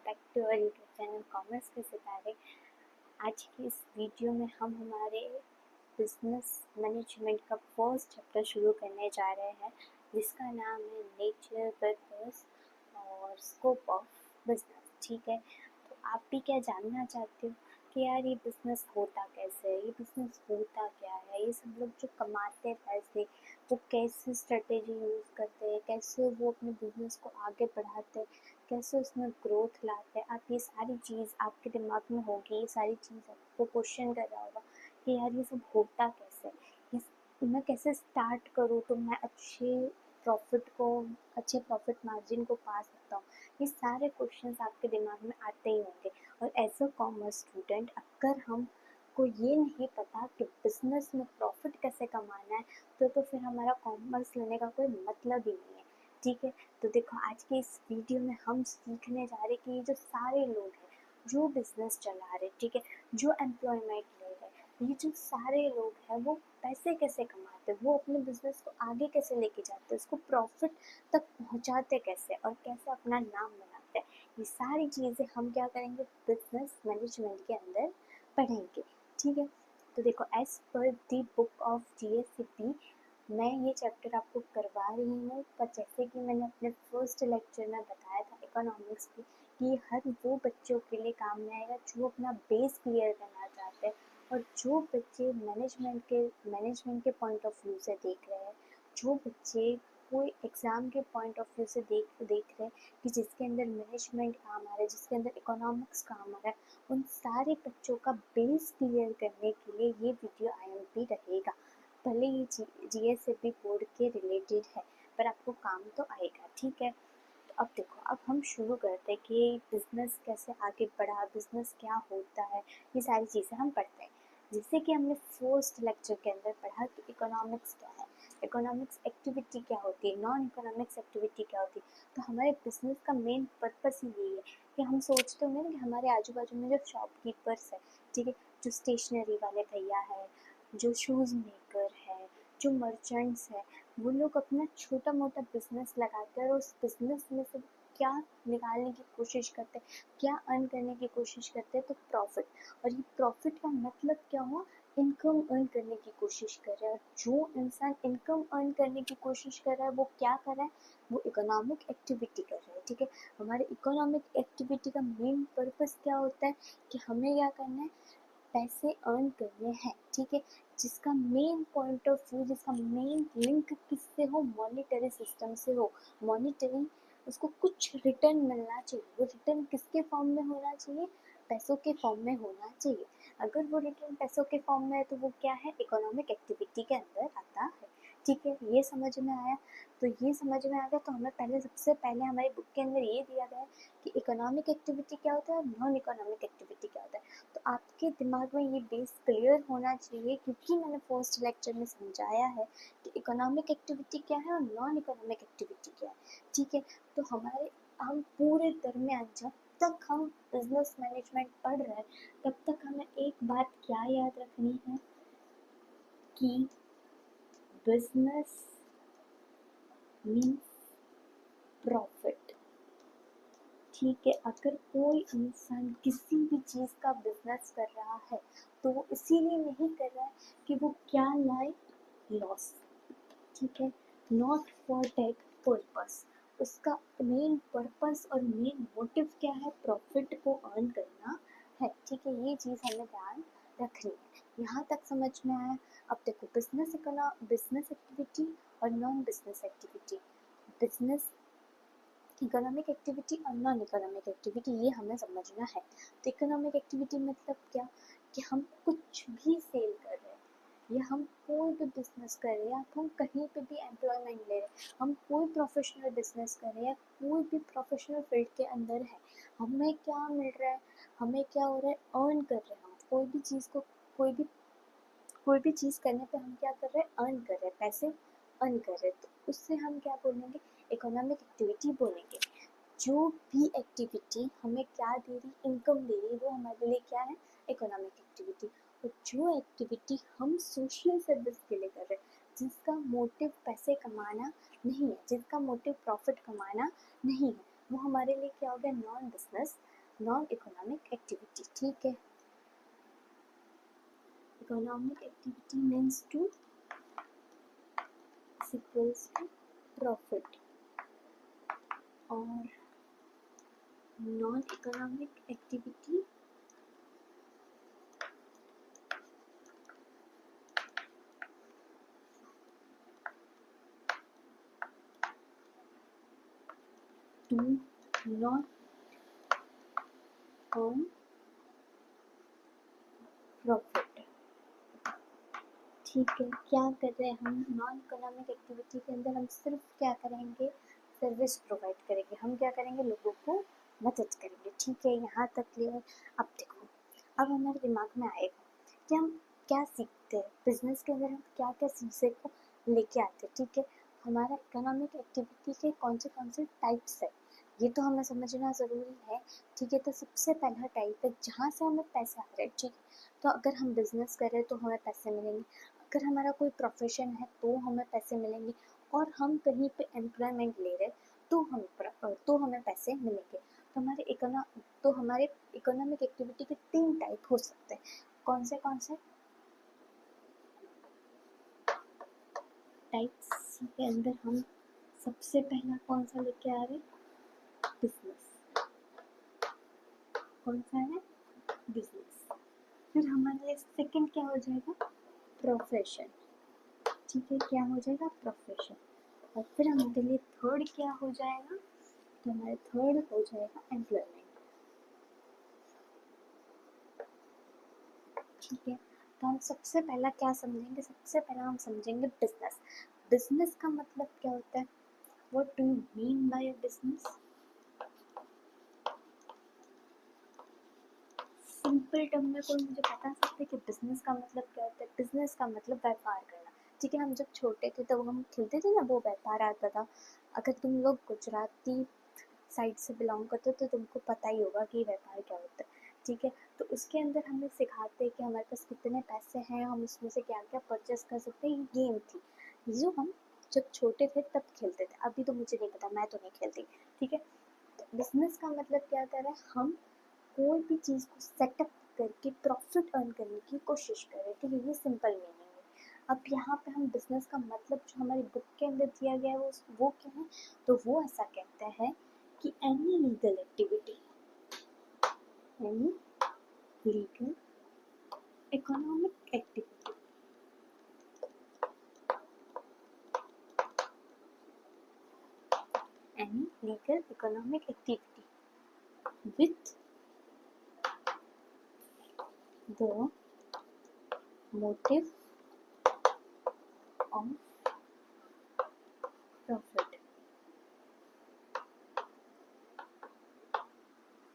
Back to our YouTube channel commerce के सितारे। आज की इस वीडियो में हम हमारे बिजनेस मैनेजमेंट का फर्स्ट चैप्टर शुरू करने जा रहे हैं, जिसका नाम है नेचर, पर्पस और स्कोप ऑफ बिजनेस। ठीक है, तो आप भी क्या जानना चाहते हो कि यार ये बिज़नेस होता कैसे है, ये बिज़नेस होता क्या है, ये सब लोग जो कमाते हैं पैसे वो कैसे स्ट्रेटेजी यूज़ करते हैं, कैसे वो अपने बिज़नेस को आगे बढ़ाते हैं, कैसे उसमें ग्रोथ लाते हैं। आप ये सारी चीज़ आपके दिमाग में होगी, ये सारी चीज़ आपको क्वेश्चन कर रहा होगा कि यार ये सब होता कैसे, मैं कैसे स्टार्ट करूँ तो मैं अच्छे प्रॉफिट मार्जिन को पा सकता हूँ। ये सारे क्वेश्चंस आपके दिमाग में आते ही होंगे। और एज अ कॉमर्स स्टूडेंट अगर हम को ये नहीं पता कि बिजनेस में प्रॉफिट कैसे कमाना है तो फिर हमारा कॉमर्स लेने का कोई मतलब ही नहीं है। ठीक है, तो देखो आज के इस वीडियो में हम सीखने जा रहे हैं कि ये जो सारे लोग हैं जो बिजनेस चला रहे, ठीक है, जो एम्प्लॉयमेंट ले रहे, ये जो सारे लोग हैं वो पैसे कैसे कमाते, वो अपने बिजनेस को आगे कैसे लेके जाते, उसको प्रॉफिट तक पहुंचाते कैसे और कैसे अपना नाम बनाते हैं। ये सारी चीज़ें हम क्या करेंगे बिजनेस मैनेजमेंट के अंदर पढ़ेंगे। ठीक है, तो देखो as per the book of GSCP मैं ये चैप्टर आपको करवा रही हूँ, पर जैसे कि मैंने अपने फर्स्ट लेक्चर में बताया था इकोनॉमिक्स की कि हर वो बच्चों के लिए काम में आएगा जो अपना बेस क्लियर करना चाहते हैं और जो बच्चे मैनेजमेंट के पॉइंट ऑफ व्यू से देख रहे हैं, जो बच्चे कोई एग्ज़ाम के पॉइंट ऑफ व्यू से देख रहे हैं कि जिसके अंदर मैनेजमेंट काम आ रहा है, जिसके अंदर इकोनॉमिक्स काम आ रहा है, उन सारे बच्चों का बेस क्लियर करने के लिए ये वीडियो IMP रहेगा। भले ही GSAP बोर्ड के रिलेटेड है पर आपको काम तो आएगा। ठीक है, तो अब देखो, अब हम शुरू करते हैं कि बिजनेस कैसे आगे बढ़ा, बिजनेस क्या होता है, ये सारी चीज़ें हम पढ़ते हैं। जैसे कि हमने फर्स्ट लेक्चर के अंदर पढ़ा कि इकोनॉमिक्स क्या है, इकोनॉमिक्स एक्टिविटी क्या होती है, नॉन इकोनॉमिक्स एक्टिविटी क्या होती है। तो हमारे बिजनेस का मेन पर्पस ही यही है कि हम सोचते होंगे ना कि हमारे आजू बाजू में जो शॉपकीपर्स है, ठीक है, जो स्टेशनरी वाले भैया है, जो शूज़ मेकर है, जो मर्चेंट्स है, वो लोग अपना छोटा मोटा बिजनेस लगाते हैं और उस बिजनेस में से क्या निकालने की कोशिश करते हैं, क्या अर्न करने की कोशिश करते हैं, तो प्रॉफिट। और ये प्रॉफिट का मतलब क्या हुआ, इनकम अर्न करने की कोशिश कर रहा है। जो इंसान इनकम अर्न करने की कोशिश कर रहा है वो क्या कर रहा है, वो इकोनॉमिक एक्टिविटी कर रहा है। ठीक है, हमारे इकोनॉमिक एक्टिविटी का मेन पर्पस क्या होता है कि हमें क्या करना है, पैसे अर्न करने हैं। ठीक है, जिसका मेन पॉइंट ऑफ व्यू, जिसका मेन लिंक किससे हो, मॉनिटरी सिस्टम से हो। मॉनिटरी, उसको कुछ रिटर्न मिलना चाहिए। वो रिटर्न किसके फॉर्म में होना चाहिए, पैसों के फॉर्म में होना चाहिए। अगर वो रिटर्न पैसों के फॉर्म में है तो वो क्या है, इकोनॉमिक एक्टिविटी के अंदर आता है। ठीक है, ये समझ में आया। तो ये समझ में आ गया तो हमें सबसे पहले हमारी बुक के अंदर ये दिया गया है कि इकोनॉमिक एक्टिविटी क्या होता है और नॉन इकोनॉमिक एक्टिविटी क्या होता है। तो आपके दिमाग में ये बेस क्लियर होना चाहिए, क्योंकि मैंने फर्स्ट लेक्चर में समझाया है कि इकोनॉमिक एक्टिविटी क्या है और नॉन इकोनॉमिक एक्टिविटी क्या है। ठीक है, तो हम पूरे दरमियान जब तक हम बिजनेस मैनेजमेंट पढ़ रहे हैं तब तक हमें एक बात क्या याद रखनी है कि बिजनेस मीन्स प्रॉफिट। ठीक है, अगर कोई इंसान किसी भी चीज़ का बिजनेस कर रहा है तो वो इसीलिए नहीं कर रहा है कि वो क्या लाए, लॉस। ठीक है, नॉट फॉर दैट पर्पस। उसका मेन पर्पस और मेन मोटिव क्या है, प्रॉफिट को अर्न करना है। ठीक है, ये चीज़ हमें ध्यान रखनी है। यहाँ तक समझ में आया। अब देखो बिजनेस एक्टिविटी और non business activity, business economic activity और नॉन इकोनॉमिक एक्टिविटी, ये हमें समझना है। तो इकोनॉमिक एक्टिविटी मतलब क्या, कि हम कुछ भी सेल कर रहे हैं या हम कोई भी बिजनेस कर रहे हैं या हम कहीं पे भी एम्प्लॉयमेंट ले रहे हैं, हम कोई प्रोफेशनल बिजनेस कर रहे हैं या कोई भी प्रोफेशनल फील्ड के अंदर है, हमें क्या मिल रहा है, हमें क्या हो रहा है, अर्न कर रहे हैं। हम कोई भी चीज़ करने पे हम क्या कर रहे हैं, अर्न कर रहे हैं, पैसे अर्न कर रहे हैं। तो उससे हम क्या बोलेंगे, इकोनॉमिक एक्टिविटी बोलेंगे। जो भी एक्टिविटी हमें क्या दे रही, इनकम दे रही, वो हमारे लिए क्या है, इकोनॉमिक एक्टिविटी। और जो एक्टिविटी हम सोशल सर्विस के लिए कर रहे हैं, जिसका मोटिव पैसे कमाना नहीं है, जिसका मोटिव प्रॉफिट कमाना नहीं है, वो हमारे लिए क्या हो गया, non business non economic activity, ठीक है। Economic activity means to equals to profit, और non economic activity to not earn profit, ठीक है। क्या कर रहे हैं हम नॉन इकोनॉमिक एक्टिविटी के अंदर? हम सिर्फ क्या करेंगे, सर्विस प्रोवाइड करेंगे, हम क्या करेंगे, लोगों को मदद करेंगे, ठीक है। यहाँ तक क्लियर। अब देखो, अब हमारे दिमाग में आएगा कि हम क्या सीखते हैं बिजनेस के अंदर, हम क्या क्या सीखने को लेके आते हैं, ठीक है। हमारा इकोनॉमिक एक्टिविटी के कौन से टाइप्स है ये तो हमें समझना ज़रूरी है, ठीक है। तो सबसे पहला टाइप है जहाँ से हमें पैसे आ रहे हैं, ठीक है। तो अगर हम बिजनेस कर रहे हैं तो हमें पैसे मिलेंगे, अगर हमारा कोई प्रोफेशन है तो हमें पैसे मिलेंगे, और हम कहीं पे एम्प्लॉयमेंट ले रहे तो हमें पैसे मिलेंगे। तो हमारे इकोनॉमिक एक्टिविटी के 3 टाइप हो सकते हैं। कौन से टाइप्स के अंदर हम सबसे पहला कौन सा लेके आ रहे हैं, बिजनेस। कौन सा है, बिजनेस। फिर हमारे लिए सेकंड क्या हो जाएगा, प्रोफेशन, ठीक है। क्या हो जाएगा, प्रोफेशन। और फिर हमारे लिए थर्ड क्या हो जाएगा, तो हमारे थर्ड हो जाएगा एम्प्लॉयमेंट, ठीक है। तो हम सबसे पहला क्या समझेंगे, सबसे पहला हम समझेंगे बिजनेस। बिजनेस का मतलब क्या होता है, what do you mean by business? Simple term में कोई मुझे बता सकते हैं कि बिजनेस का मतलब क्या होता है? बिजनेस का मतलब व्यापार करना, ठीक है। हम जब छोटे थे तब हम खेलते थे ना, वो व्यापार आता था। अगर तुम लोग गुजराती साइड से बिलोंग करते हो तो तुमको पता ही होगा कि व्यापार क्या होता है, ठीक है। तो उसके अंदर हमें सिखाते हैं कि हमारे पास कितने पैसे हैं, हम उसमें से क्या क्या परचेस कर सकते हैं। ये गेम थी जो हम जब छोटे थे तब खेलते थे, अभी तो मुझे नहीं पता, मैं तो नहीं खेलती, ठीक है। तो बिजनेस का मतलब क्या कर रहा है, हम कोई भी चीज़ को सेटअप करके प्रॉफिट अर्न करने की कोशिश कर रहे हैं, ठीक है। ये सिंपल मीनिंग है। अब यहाँ पे हम बिजनेस का मतलब जो हमारी बुक के अंदर दिया गया है वो क्या है, तो वो ऐसा कहता है कि any legal activity, any legal economic activity any legal economic activity with the motive of profit,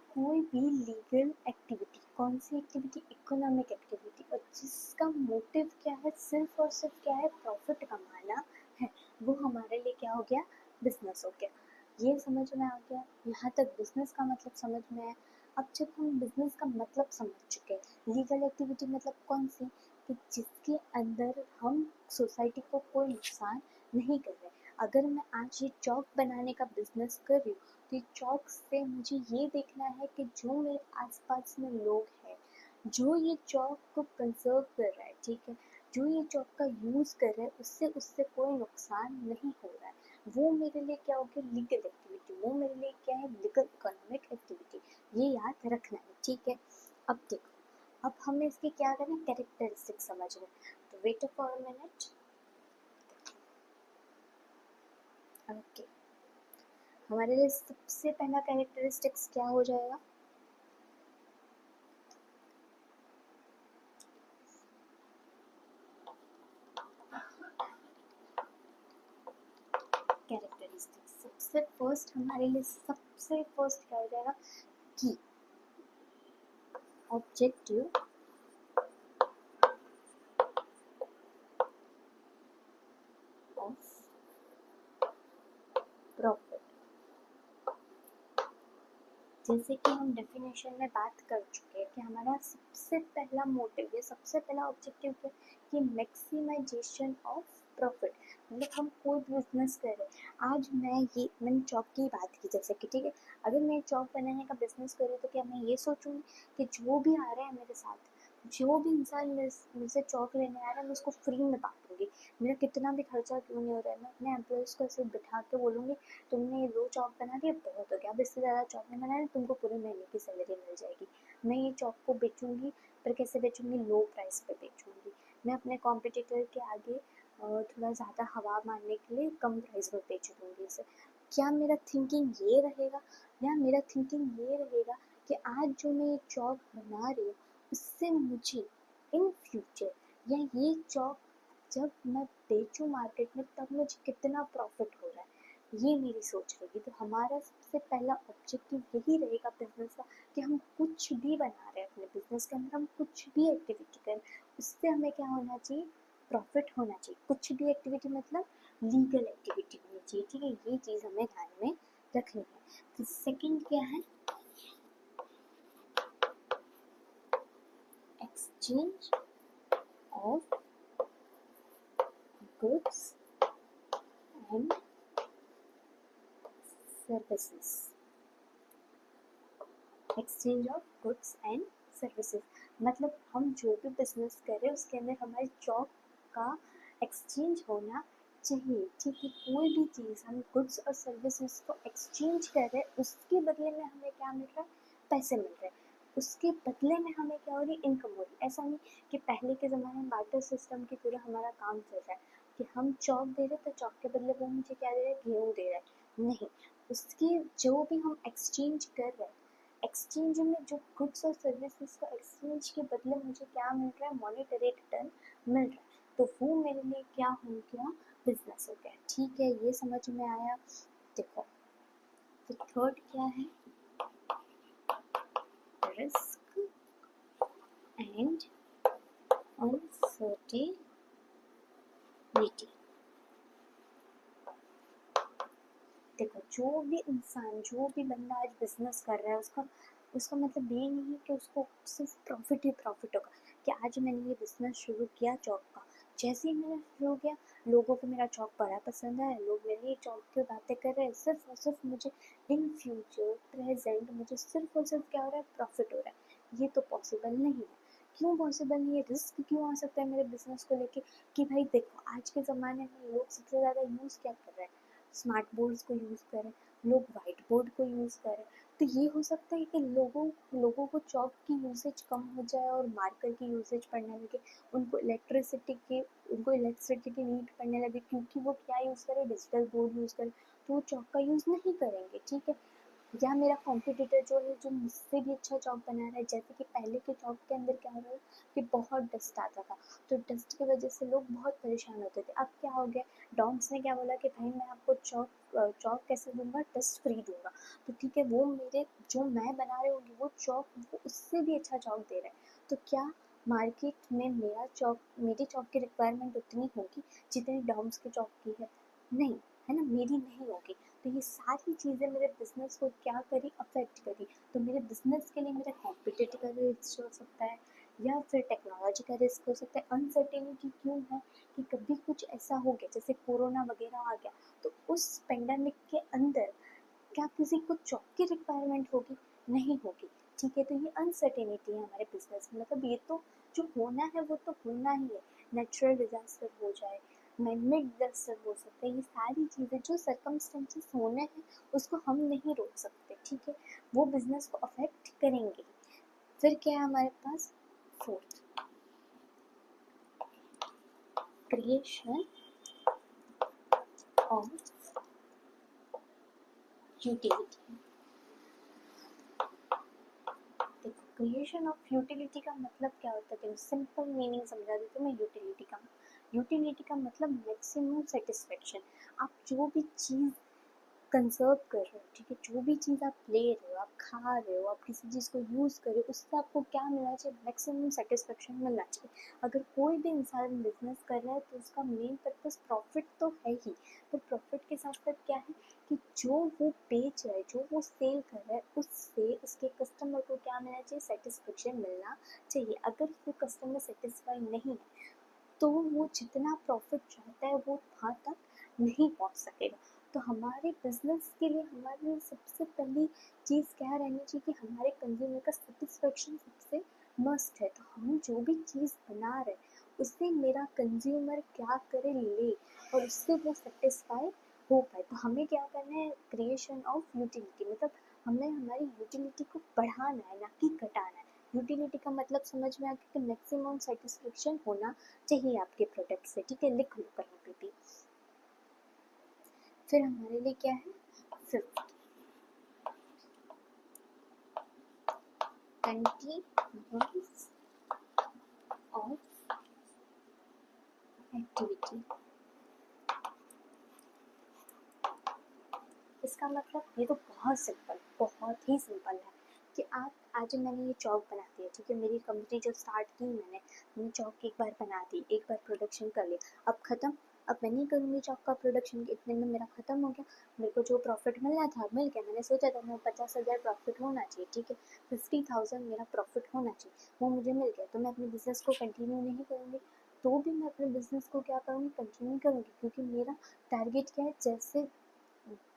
कोई भी लीगल एक्टिविटी, कौन सी एक्टिविटी, इकोनॉमिक एक्टिविटी, और जिसका मोटिव क्या है, सिर्फ और सिर्फ क्या है, प्रॉफिट कमाना है, वो हमारे लिए क्या हो गया, बिजनेस हो गया। ये समझ में आ गया, यहाँ तक बिजनेस का मतलब समझ में आया। अब जब हम बिजनेस का मतलब समझ चुके हैं, लीगल एक्टिविटी मतलब कौन सी, कि जिसके अंदर हम सोसाइटी को कोई नुकसान नहीं कर रहे। अगर मैं आज ये चौक बनाने का बिजनेस कर रही हूँ तो चौक से मुझे ये देखना है कि जो मेरे आसपास में लोग हैं, जो ये चौक को कंजर्व कर रहा है, ठीक है, जो ये चौक का यूज़ कर रहा है, उससे उससे कोई नुकसान नहीं हो रहा है, वो मेरे लिए क्या हो गया, लीगल एक्टिविटी। वो मेरे लिए क्या है, लीगल इकोनॉमिक एक्टिविटी। ये याद रखना है, ठीक है। अब देखो, अब हमें इसके क्या करना है, कैरेक्टरिस्टिक समझना है। तो wait for a minute. Okay, हमारे लिए सबसे पहला कैरेक्टरिस्टिक्स क्या हो जाएगा, कैरेक्टरिस्टिक्स। सबसे फर्स्ट हमारे लिए सबसे फर्स्ट क्या हो जाएगा, की ऑब्जेक्टिव ऑफ प्रॉफिट। जैसे कि हम डेफिनेशन में बात कर चुके हैं कि हमारा सबसे पहला मोटिव या सबसे पहला ऑब्जेक्टिव क्या है, कि मैक्सिमाइजेशन ऑफ प्रॉफिट। मतलब हम कोई बिजनेस कर रहे हैं, आज मैंने चॉप की बात की जैसे कि, ठीक है, अगर मैं चॉप बनाने का बिजनेस करूँ तो क्या मैं ये सोचूंगी कि जो भी आ रहा है मेरे साथ, जो भी इंसान मुझसे चॉक लेने आ रहा है मैं उसको फ्री में बांटूंगी, मेरा कितना भी खर्चा क्यों नहीं हो रहा है, मैं अपने एम्प्लॉयज़ को ऐसे बिठा के बोलूँगी तुमने ये 2 चॉक बना दिए बहुत हो गया, अब इससे ज़्यादा चॉक नहीं बनाना, तुमको पूरे महीने की सैलरी मिल जाएगी। मैं ये चॉक को बेचूंगी, पर कैसे बेचूंगी, लो प्राइस पे बेचूंगी। मैं अपने कॉम्पिटिटर के आगे थोड़ा ज़्यादा हवा मारने के लिए कम प्राइस में बेच दूंगी इसे। क्या मेरा थिंकिंग ये रहेगा, या मेरा थिंकिंग ये रहेगा कि आज जो मैं ये चॉक बना रही हूँ उससे मुझे इन फ्यूचर, या ये चॉक जब मैं बेचूं मार्केट में तब मुझे कितना प्रॉफिट हो रहा है, ये मेरी सोच रहेगी। तो हमारा सबसे पहला ऑब्जेक्टिव यही रहेगा बिजनेस का कि हम कुछ भी बना रहे हैं अपने बिजनेस के अंदर, हम कुछ भी एक्टिविटी करें उससे हमें क्या होना चाहिए, प्रॉफिट होना चाहिए। कुछ भी एक्टिविटी मतलब लीगल एक्टिविटी होनी चाहिए, ठीक है, ये चीज़ हमें ध्यान में रखनी है। तो सेकंड क्या है, exchange of goods and services. Exchange of goods and services मतलब हम जो भी बिजनेस कर रहे हैं उसके अंदर हमारे जॉब का एक्सचेंज होना चाहिए, ठीक है। कोई भी चीज़ हम गुड्स और सर्विसेज को एक्सचेंज कर रहे हैं उसके बदले में हमें क्या मिल रहा है, पैसे मिल रहे हैं, उसके बदले में हमें क्या हो रही है, इनकम हो रही है। ऐसा नहीं कि पहले के ज़माने में बार्टर सिस्टम की पूरा हमारा काम चल रहा है कि हम चौक दे रहे तो चौक के बदले वो मुझे क्या दे रहे हैं, गेहूँ दे रहा है, नहीं। उसकी जो भी हम एक्सचेंज कर रहे हैं, एक्सचेंज में जो गुड्स और सर्विसेज का एक्सचेंज के बदले मुझे क्या मिल रहा है, मॉनेटरी रिटर्न मिल रहा है, तो वो मेरे लिए क्या हो गया, बिजनेस हो गया, ठीक है, ये समझ में आया। देखो तो थर्ड क्या है, रिस्क एंड अनसर्टेनिटी। देखो जो भी इंसान, जो भी बंदा आज बिजनेस कर रहा है उसका उसका मतलब ये नहीं कि उसको सिर्फ प्रॉफिट ही प्रॉफिट होगा कि आज मैंने ये बिजनेस शुरू किया चौक का, जैसे ही मैंने शुरू किया लोगों को मेरा चौक बड़ा पसंद है, लोग मेरे लिए चौक की बातें कर रहे हैं, सिर्फ और सिर्फ मुझे इन फ्यूचर प्रेजेंट मुझे सिर्फ और सिर्फ क्या हो रहा है, प्रॉफिट हो रहा है, ये तो पॉसिबल नहीं है। क्यों पॉसिबल नहीं है, रिस्क क्यों आ सकता है मेरे बिजनेस को लेके, कि भाई देखो आज के ज़माने में लोग सबसे ज़्यादा यूज़ क्या कर रहे हैं, स्मार्ट बोर्ड्स को यूज़ करें, लोग वाइट बोर्ड को यूज़ करें, तो ये हो सकता है कि लोगों को चॉक की यूसेज कम हो जाए और मार्कर की यूसेज पड़ने लगे, उनको इलेक्ट्रिसिटी की नीड पड़ने लगे, क्योंकि वो क्या यूज़ करें, डिजिटल बोर्ड यूज़ करें, तो वो चॉक का यूज़ नहीं करेंगे, ठीक है। या मेरा कॉम्पिटिटर जो है जो मुझसे भी अच्छा जॉब बना रहा है, जैसे कि पहले के जॉब के अंदर क्या हो रहा है कि बहुत डस्ट आता था, तो डस्ट की वजह से लोग बहुत परेशान होते थे। अब क्या हो गया, डॉम्स ने क्या बोला कि भाई मैं आपको चौक कैसे दूंगा, डस्ट फ्री दूंगा, तो ठीक है, वो मेरे जो मैं बना रही होंगी वो चौक वो उससे भी अच्छा चौक दे रहा है, तो क्या मार्केट में मेरी चौक की रिक्वायरमेंट उतनी होगी जितनी डॉम्स के चौक की है, नहीं, है ना, मेरी नहीं होगी। तो ये सारी चीज़ें मेरे बिजनेस को क्या करी, अफेक्ट करी, तो मेरे बिजनेस के लिए मेरा कॉम्पिटिटिव का रिस्क हो सकता है, या फिर टेक्नोलॉजी का रिस्क हो सकता है। अनसर्टेनिटी क्यों है कि कभी कुछ ऐसा हो गया जैसे कोरोना वगैरह आ गया, तो उस पेंडेमिक के अंदर क्या किसी को जॉब की रिक्वायरमेंट होगी, नहीं होगी, ठीक है। तो ये अनसर्टेनिटी है हमारे बिजनेस में, मतलब ये तो जो होना है वो तो होना ही है, नेचुरल डिजास्टर हो जाए, मैनमेड डिजास्टर हो सकता है, ये सारी चीज़ें जो सरकमस्टेंसेस होने हैं उसको हम नहीं रोक सकते, ठीक है, वो बिजनेस को अफेक्ट करेंगे। फिर क्या है हमारे पास, फोर्थ, क्रिएशन ऑफ यूटिलिटी। देखो क्रिएशन ऑफ यूटिलिटी का मतलब क्या होता है, देखो सिंपल मीनिंग समझा देती हूँ मैं यूटिलिटी का। यूटिलिटी का मतलब मैक्सिमम सेटिस्फेक्शन। आप जो भी चीज़ कंजर्व कर रहे हो, ठीक है, जो भी चीज़ आप ले रहे हो, आप खा रहे हो, आप किसी चीज़ को यूज़ कर रहे हो, उससे आपको क्या मिलना चाहिए, मैक्सिमम सेटिस्फेक्शन मिलना चाहिए। अगर कोई भी इंसान बिजनेस कर रहा है तो उसका मेन पर्पस प्रॉफिट तो है ही, पर प्रॉफिट के साथ साथ क्या है कि जो वो बेच रहा है, जो वो सेल कर रहा है, उससे उसके कस्टमर को क्या मिलना चाहिए, सेटिस्फेक्शन मिलना चाहिए। अगर वो कस्टमर सेटिस्फाई नहीं है तो वो जितना प्रॉफिट चाहता है वो वहाँ तक नहीं पहुँच सकेगा। तो हमारे बिजनेस के लिए हमारे लिए सबसे पहली चीज़ क्या रहनी चाहिए कि हमारे कंज्यूमर का सेटिस्फेक्शन सबसे मस्ट है। तो हम जो भी चीज़ बना रहे उससे मेरा कंज्यूमर क्या करे, ले, और उससे वो सेटिस्फाई हो पाए। तो हमें क्या करना है, क्रिएशन ऑफ यूटिलिटी, मतलब हमें हमारी यूटिलिटी को बढ़ाना है, ना कि घटाना है। यूटिलिटी का मतलब समझ में आ गया कि मैक्सिमम सेटिस्फेक्शन होना चाहिए आपके प्रोडक्ट से, ठीक है, लिख लो कहीं पे भी। फिर हमारे लिए क्या है, फिफ्थ, कंटीन्यूअस ऑफ एक्टिविटी। इसका मतलब ये तो बहुत सिंपल, बहुत ही सिंपल है कि आप आज मैंने ये चौक बना दिया, ठीक है, मेरी कंपनी जो स्टार्ट की मैंने चौक एक बार बना दी, एक बार प्रोडक्शन कर लिया, अब ख़त्म, अब मैं नहीं करूँगी चौक का प्रोडक्शन, इतने में मेरा ख़त्म हो गया। मेरे को जो प्रॉफिट मिलना था मिल गया, मैंने सोचा था मैं 50,000 प्रॉफिट होना चाहिए, ठीक है, 50,000 मेरा प्रॉफिट होना चाहिए, वो मुझे मिल गया। तो मैं अपने बिजनेस को कंटिन्यू नहीं करूँगी, तो भी मैं अपने बिजनेस को क्या करूँगी, कंटिन्यू करूँगी, क्योंकि मेरा टारगेट क्या है, जैसे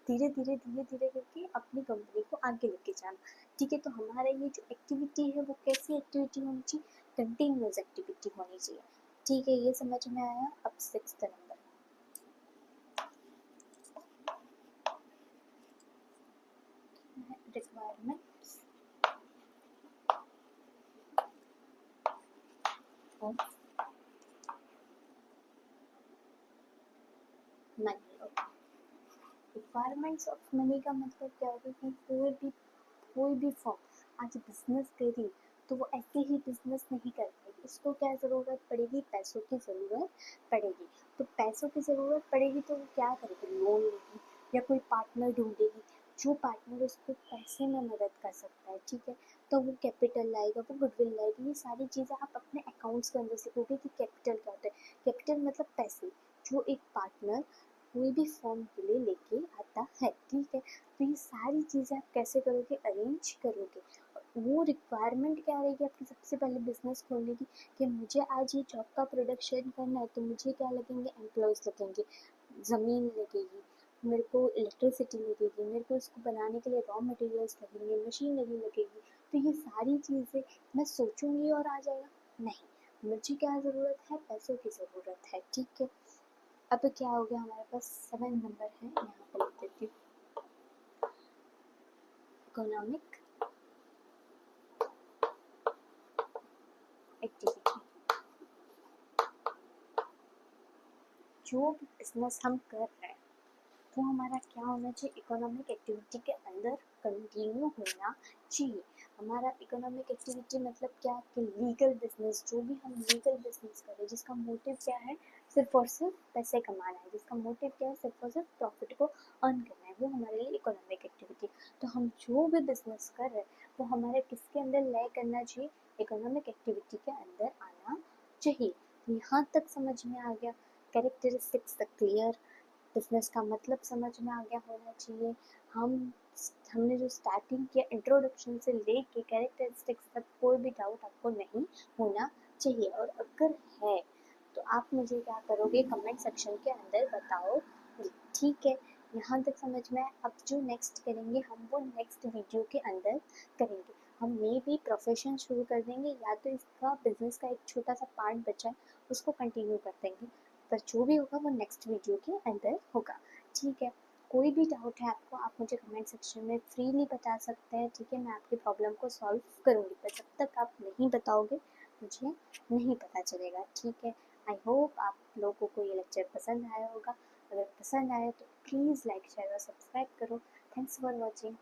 धीरे धीरे करके अपनी कंपनी को आगे लेके जाना, ठीक है। तो हमारा ये जो एक्टिविटी है वो कैसी एक्टिविटी होनी चाहिए, कंटिन्यूअस एक्टिविटी होनी चाहिए, ठीक है, ये समझ में आया। अब sixth number, requirements of money. Requirements of money का मतलब क्या होगा कि कोई भी फॉर्म आज बिजनेस करी तो वो ऐसे ही बिजनेस नहीं कर पाएगी, उसको क्या ज़रूरत पड़ेगी, पैसों की ज़रूरत पड़ेगी। तो पैसों की ज़रूरत पड़ेगी तो वो क्या करेगी, लोन लेगी या कोई पार्टनर ढूंढेगी, जो पार्टनर उसको पैसे में मदद कर सकता है, ठीक है। तो वो कैपिटल लाएगा, वो गुडविल लाएगी, ये सारी चीज़ें आप अपने अकाउंट्स के अंदर सीखोगे कि कैपिटल क्या होता है। कैपिटल मतलब पैसे, जो एक पार्टनर कोई भी फॉर्म के लिए लेके आता है, ठीक है। तो ये सारी चीज़ें आप कैसे करोगे, अरेंज करोगे। वो रिक्वायरमेंट क्या रहेगी आपकी सबसे पहले बिजनेस खोलने की, कि मुझे आज ये जॉब का प्रोडक्शन करना है, तो मुझे क्या लगेंगे, एम्प्लॉयज़ लगेंगे, ज़मीन लगेगी, मेरे को इलेक्ट्रिसिटी लगेगी, मेरे को इसको बनाने के लिए रॉ मटेरियल्स लगेंगे, मशीनरी लगेगी। तो ये सारी चीज़ें मैं सोचूंगी और आ जाएगा, नहीं, मुझे क्या ज़रूरत है, पैसों की ज़रूरत है, ठीक है। अब क्या हो गया, हमारे पास 7 नंबर है, यहाँ पर लिख देती हूँ, इकोनॉमिक एक्टिविटी। जो भी बिजनेस हम कर रहे हैं वो हमारा क्या होना चाहिए, इकोनॉमिक एक्टिविटी के अंदर कंटिन्यू होना चाहिए। हमारा इकोनॉमिक एक्टिविटी मतलब क्या, कि लीगल बिजनेस, जो भी हम लीगल बिजनेस करें जिसका मोटिव क्या है, सिर्फ और सिर्फ पैसे कमाना है, जिसका मोटिव क्या है, सिर्फ और सिर्फ प्रॉफिट को अर्न करना है, वो हमारे लिए इकोनॉमिक एक्टिविटी। तो हम जो भी बिजनेस कर रहे हैं वो हमारे किसके अंदर लय करना चाहिए, इकोनॉमिक एक्टिविटी के अंदर आना चाहिए। यहाँ तक समझ में आ गया, कैरेक्टरिस्टिक्स क्लियर, बिजनेस का मतलब समझ में आ गया होना चाहिए। हमने जो स्टार्टिंग किया इंट्रोडक्शन से लेके कैरेक्टरिस्टिक्स तक, कोई भी डाउट आपको नहीं होना चाहिए, और अगर है तो आप मुझे क्या करोगे, कमेंट सेक्शन के अंदर बताओगे, ठीक है। यहाँ तक समझ में आया। अब जो नेक्स्ट करेंगे हम वो नेक्स्ट वीडियो के अंदर करेंगे। हम मे भी प्रोफेशन शुरू कर देंगे, या तो इसका बिजनेस का एक छोटा सा पार्ट बचा है उसको कंटिन्यू कर देंगे, पर जो भी होगा वो नेक्स्ट वीडियो के अंदर होगा, ठीक है। कोई भी डाउट है आपको, आप मुझे कमेंट सेक्शन में फ्रीली बता सकते हैं, ठीक है, मैं आपकी प्रॉब्लम को सॉल्व करूँगी, पर जब तक आप नहीं बताओगे मुझे नहीं पता चलेगा, ठीक है। आई होप आप लोगों को ये लेक्चर पसंद आया होगा। अगर पसंद आया तो प्लीज़ लाइक शेयर और सब्सक्राइब करो। Thanks for watching.